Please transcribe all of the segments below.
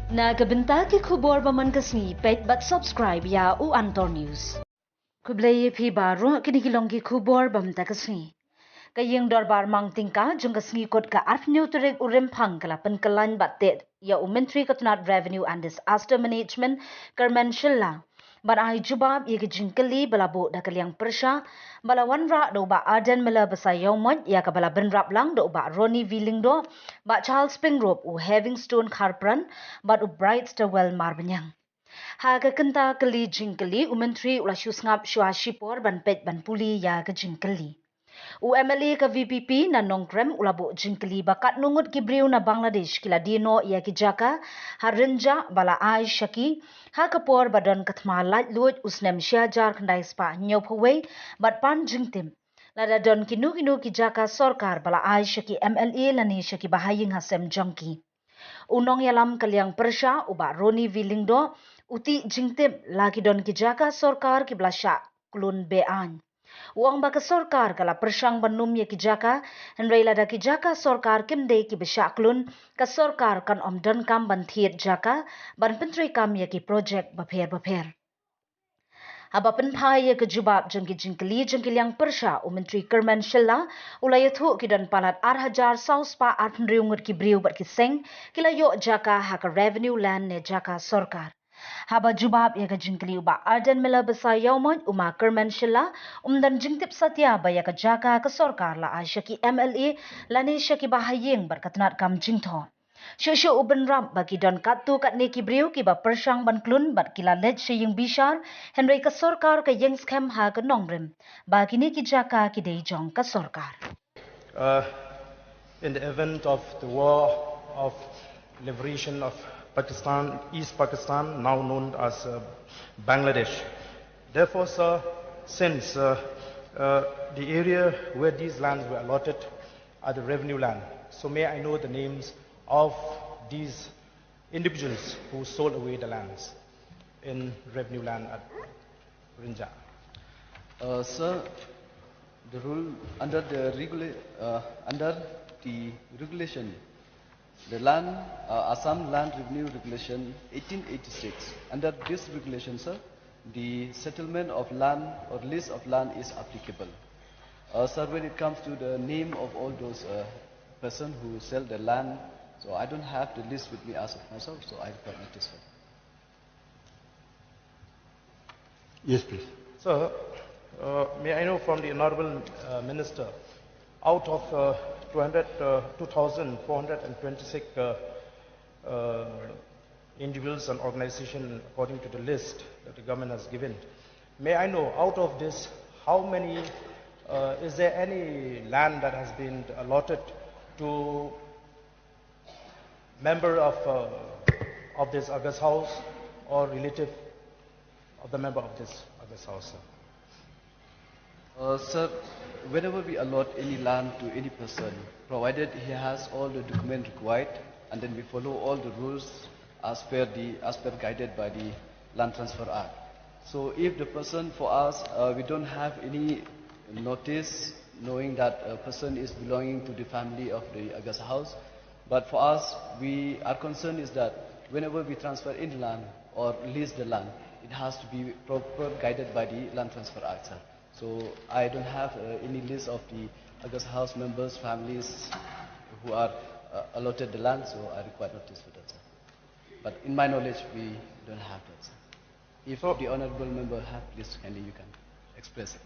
Nagabenta ki khubor baman kasni paidbah subscribe ya u Antor News. Kublay phi baro kinikilong ki khubor bamta kasni. Kayeng dorbar mang tingka jung kasni kot ka arfneu turek urem phang kala penkelan batet ya Menteri Katunat Revenue and Disaster Management Kerman Shilla. But I jubab ye jingkeli balabo da kaliang persha balawan ra do ba aden mela basayaw mod ya ka bala benrap lang do ba Ronnie Willing do ba Charles Pingrop u Having Stone Kharpran but u Bright Stowell Marbanyang. Ha ka kenta kali jingkeli u Menteri ula shusngap shwa shipor ban pet ban puli ya ka jingkeli. UMLA ka VPP na nongkrem ulabo jingkeli bakat nungut kibriu na Bangladesh kila dino ia ki jaka harinja bala ai shaki ha kapor badon kathma lat luot usnem syajar khandai spa nyopwe bat pan jingtim lada don kinu ki jaka sorkar bala ai shaki MLA lani shaki bahaying hasem jongki unong yalam kaliang persha uba Roni Vilingdo uti jingtim lagi don ki jaka sorkar ki blasha kulun bean Uang baka sorkar kala persang banum ye kijaka, henry lada kijaka sorkar kimde ki beshaklun, ka sorkar kan omdan kam banthir jaka, ban pentri kam ye ki project baper. Haba penpai ye kejubab jengki jengkeli jengkiliang persha u Menteri Kerman Shilla ulayathu kidan palat 8,000 sauspa 8,000 ki briu bat kiseng kilayo jaka haka revenue land ne jaka sorkar. Haba jubab ya ka jingkeli uba arden mela besa yaumon uma Kerman Shilla dan jingtip satya ba ya ka jaka ka sorkar la asyaki MLA lani syaki bahayeng berkatnat kam jingthoh. Syusyu uben ram bagi don katu kat neki briu ki ba persang ban klun bat kila led sying bishar henry ka sorkar ka yang scam ha ka nongrim bagi ni ki jaka ki dei jong ka sorkar. Uh, in the event of the war of liberation of Pakistan, East Pakistan, now known as Bangladesh. Therefore, sir, since the area where these lands were allotted are the revenue land, so may I know the names of these individuals who sold away the lands in revenue land at Rinja? Sir, the rule under the regulation, the land Assam Land Revenue Regulation 1886. Under this regulation, sir, the settlement of land or lease of land is applicable. Sir, when it comes to the name of all those persons who sell the land, so I don't have the list with me as of myself, so I require notice. Yes, please. Sir, may I know from the Honorable Minister, out of 2,426 individuals and organizations according to the list that the government has given, may I know out of this, how many, is there any land that has been allotted to member of this August House or relative of the member of this August House, sir? Sir, whenever we allot any land to any person, provided he has all the documents required, and then we follow all the rules as per guided by the Land Transfer Act. So if the person for us, we don't have any notice knowing that a person is belonging to the family of the August House, but for us, our concern is that whenever we transfer any land or lease the land, it has to be proper guided by the Land Transfer Act, sir. So I don't have any list of the August House members, families who are allotted the land, so I require notice for that, sir. But in my knowledge, we don't have that, sir. If the honourable member have, please kindly you can express it.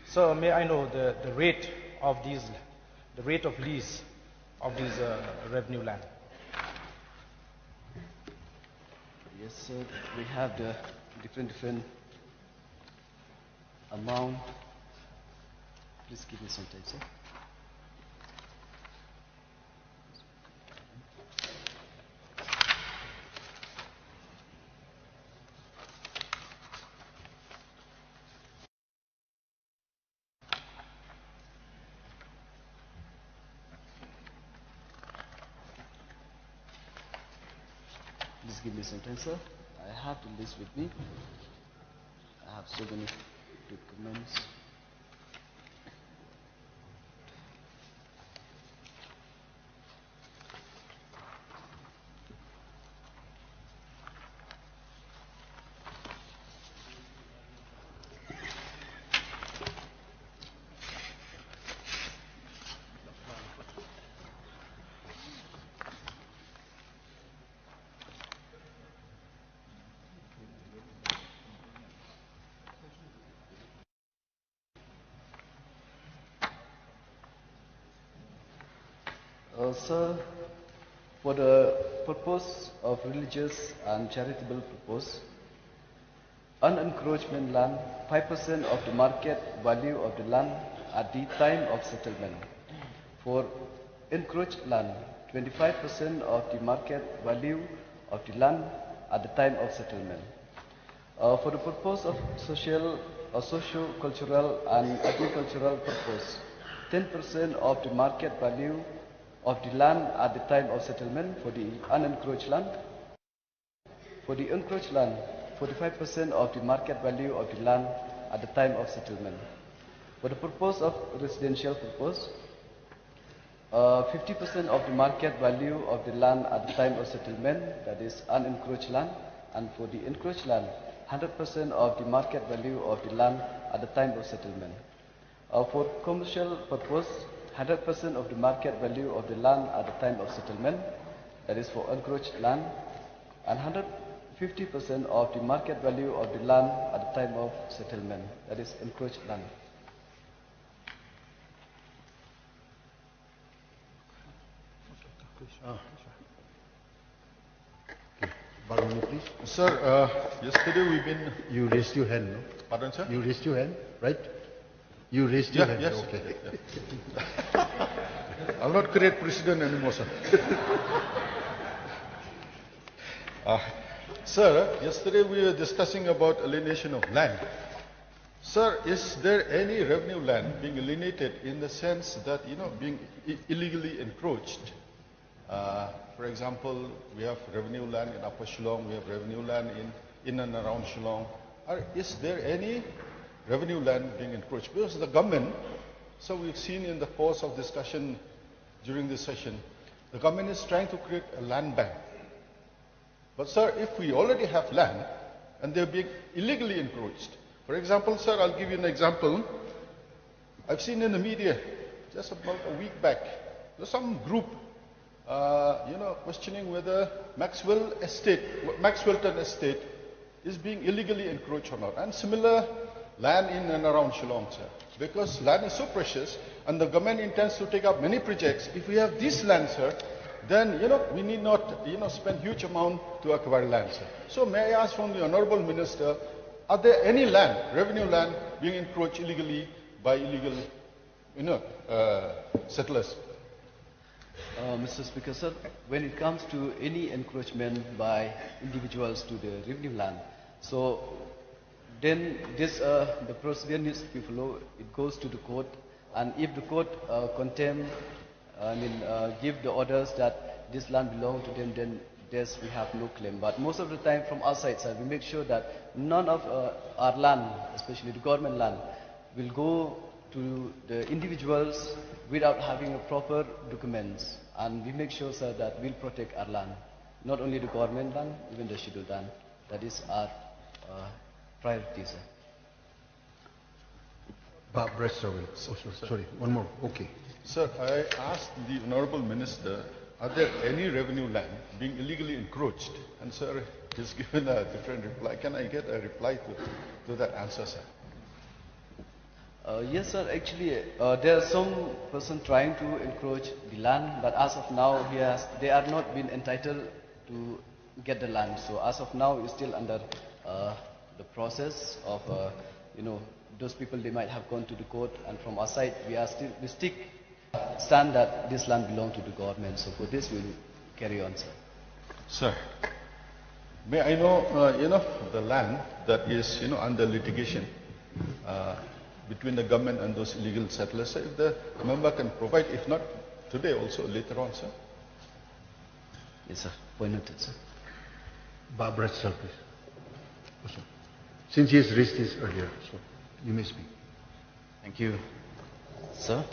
So may I know the rate of these, the rate of lease of these revenue land? Yes, sir. We have the different amount. Please give me some time, sir. Please give me some time, sir. I have the list with me. I have so many documents. Sir, for the purpose of religious and charitable purpose, unencroachment land, 5% of the market value of the land at the time of settlement. For encroached land, 25% of the market value of the land at the time of settlement. For the purpose of socio-cultural and agricultural purpose, 10% of the market value of the land at the time of settlement for the unencroached land. For the encroached land, 45% of the market value of the land at the time of settlement. For the purpose of residential purpose, 50% of the market value of the land at the time of settlement, that is unencroached land, and for the encroached land, 100% of the market value of the land at the time of settlement. For commercial purpose, 100% of the market value of the land at the time of settlement, that is for encroached land, and 150% of the market value of the land at the time of settlement, that is encroached land. Baroni, please. Sir, yesterday we've been... You raised your hand, no? Pardon, sir? You raised your hand, right? You raised your hand. Yes. Okay. Yeah. I'll not create precedent anymore, sir. Sir, yesterday we were discussing about alienation of land. Sir, is there any revenue land being alienated in the sense that, being illegally encroached? For example, we have revenue land in Upper Shillong, we have revenue land in and around Shillong. Is there any revenue land being encroached? Because the government, so we've seen in the course of discussion during this session, the government is trying to create a land bank. But sir, if we already have land and they're being illegally encroached, for example, sir, I'll give you an example. I've seen in the media just about a week back, there's some group questioning whether Maxwellton Estate is being illegally encroached or not. And similar land in and around Shillong, sir. Because land is so precious and the government intends to take up many projects. If we have this land, sir, then, we need not, spend huge amount to acquire land, sir. So may I ask from the Honorable Minister, are there any land, revenue land, being encroached illegally by illegal, settlers? Mr. Speaker, sir, when it comes to any encroachment by individuals to the revenue land, so then this the procedure needs to be followed. It goes to the court, and if the court give the orders that this land belongs to them, then yes, we have no claim. But most of the time, from our side, sir, we make sure that none of our land, especially the government land, will go to the individuals without having a proper documents. And we make sure, sir, that we'll protect our land, not only the government land, even the scheduled land. That is our priority, sir. Sorry, one more. Okay. Sir, I asked the Honorable Minister, are there any revenue land being illegally encroached? And sir, he's given a different reply. Can I get a reply to that answer, sir? Yes, sir. Actually, there are some person trying to encroach the land, but as of now, they are not been entitled to get the land. So as of now, it's still under the process of, those people, they might have gone to the court, and from our side, we stand that this land belongs to the government. So for this, we'll carry on, sir. Sir, may I know, the land that is, under litigation between the government and those illegal settlers, sir, if the member can provide, if not today, also later on, sir? Yes, sir. Point noted, sir. Barbara, sir, please. Since he has raised this earlier, so you may speak. Thank you, sir.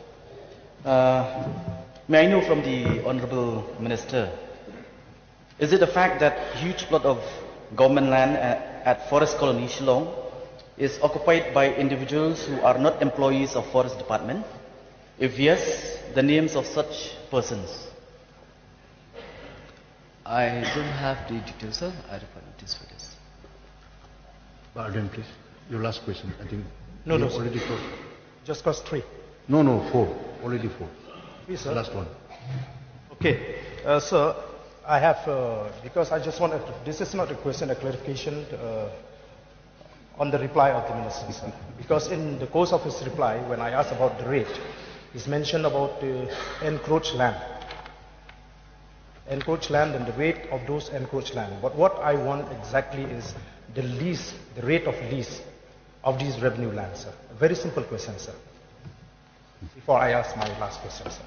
May I know from the Honourable Minister, is it a fact that huge plot of government land at Forest Colony Shillong is occupied by individuals who are not employees of Forest Department? If yes, the names of such persons? I don't have the details, sir. I require notice for this. Pardon, please. Your last question. I think No, we no, have already closed. Just cost 3. No, 4. Already 4. Please, The sir. last one. Okay, sir, I have, because I just want to, this is not a question, a clarification on the reply of the minister, sir. Because in the course of his reply, when I asked about the rate, he's mentioned about encroached land. Encroached land and the rate of those encroached land. But what I want exactly is the lease, the rate of lease of these revenue lands, sir. A very simple question, sir. Before I ask my last question, sir.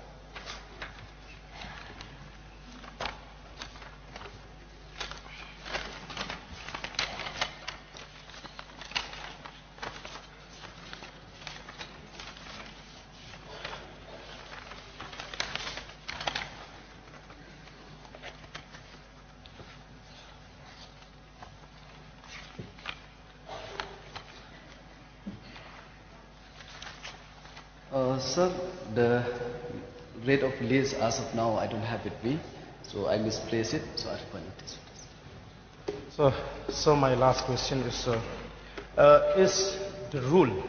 Sir, the rate of lease as of now, I don't have it with me, so I misplaced it, so I require notice. So my last question is the rule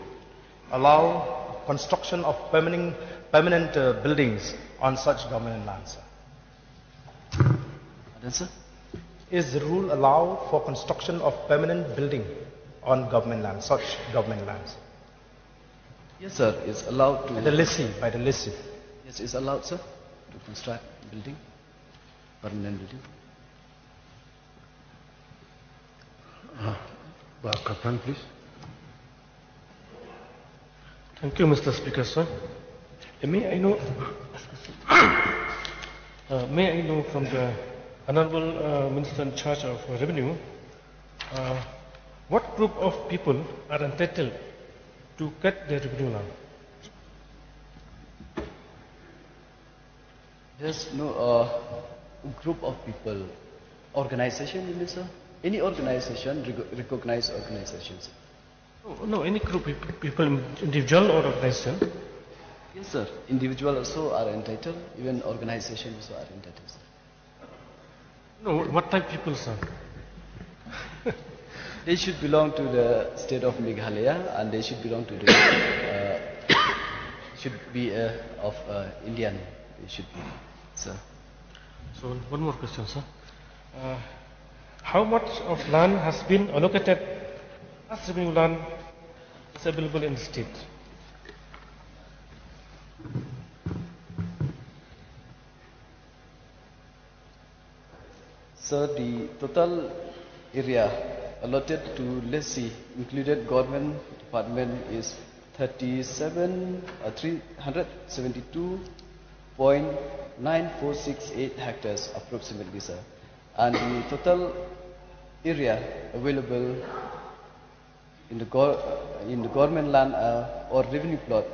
allow construction of permanent buildings on such government lands, sir? Pardon, sir? Is the rule allow for construction of permanent building on government lands, such government lands? Yes, sir, it's allowed to... By the lessee. Yes, it's allowed, sir, to construct building, permanent building. Kaplan, please. Thank you, Mr. Speaker, sir. May I know from the Honorable Minister in charge of Revenue, what group of people are entitled to cut their revenue land? There's no group of people, organization, you mean, sir? Any organization, recognized organizations. No, any group of people, individual or organization. Yes, sir. Individuals also are entitled, even organizations also are entitled, sir. No, what type of people, sir? They should belong to the state of Meghalaya, and they should belong to the, should be of Indian, they should be, sir. So, one more question, sir. How much of land has been allocated as revenue land is available in the state? So the total area allotted to lessee, included government department, is 372.9468 hectares approximately, sir. And the total area available in the government land or revenue plot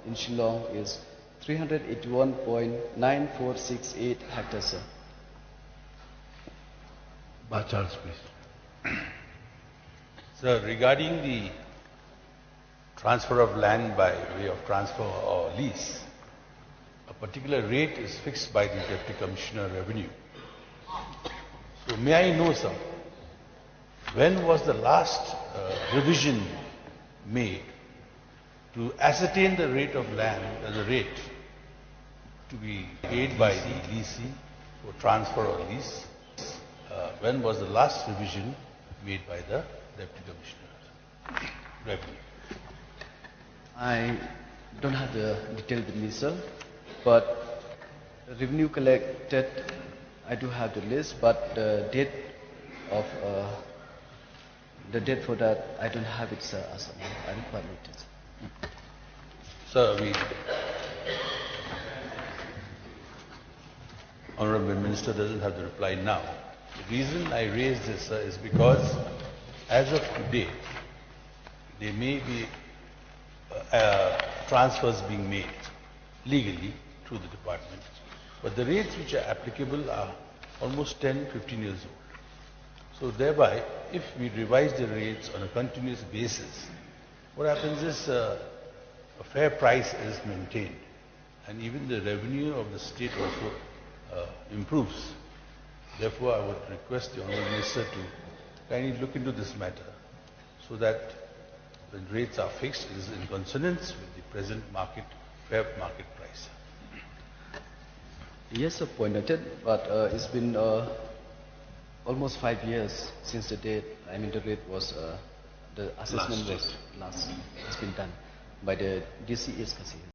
in Shillong is 381.9468 hectares, sir. Charles, please. Sir, regarding the transfer of land by way of transfer or lease, a particular rate is fixed by the Deputy Commissioner Revenue. So may I know, sir, when was the last revision made to ascertain the rate of land as a rate to be paid by the leasee for transfer or lease? When was the last revision made by the Deputy Commissioner Revenue? I don't have the detail with me, sir, but revenue collected, I do have the list, but the date for that, I don't have it, sir, as of now. I require it. Sir, Honorable Minister doesn't have the reply now. The reason I raise this, sir, is because as of today, there may be transfers being made legally through the department, but the rates which are applicable are almost 10-15 years old. So thereby, if we revise the rates on a continuous basis, what happens is a fair price is maintained, and even the revenue of the state also improves. Therefore, I would request the Honourable Minister to kindly look into this matter so that when rates are fixed, it is in consonance with the present fair market price. Yes, appointed, but it's been almost 5 years since the date. I mean, the rate was the assessment was last. It's been done by the DC East Casino.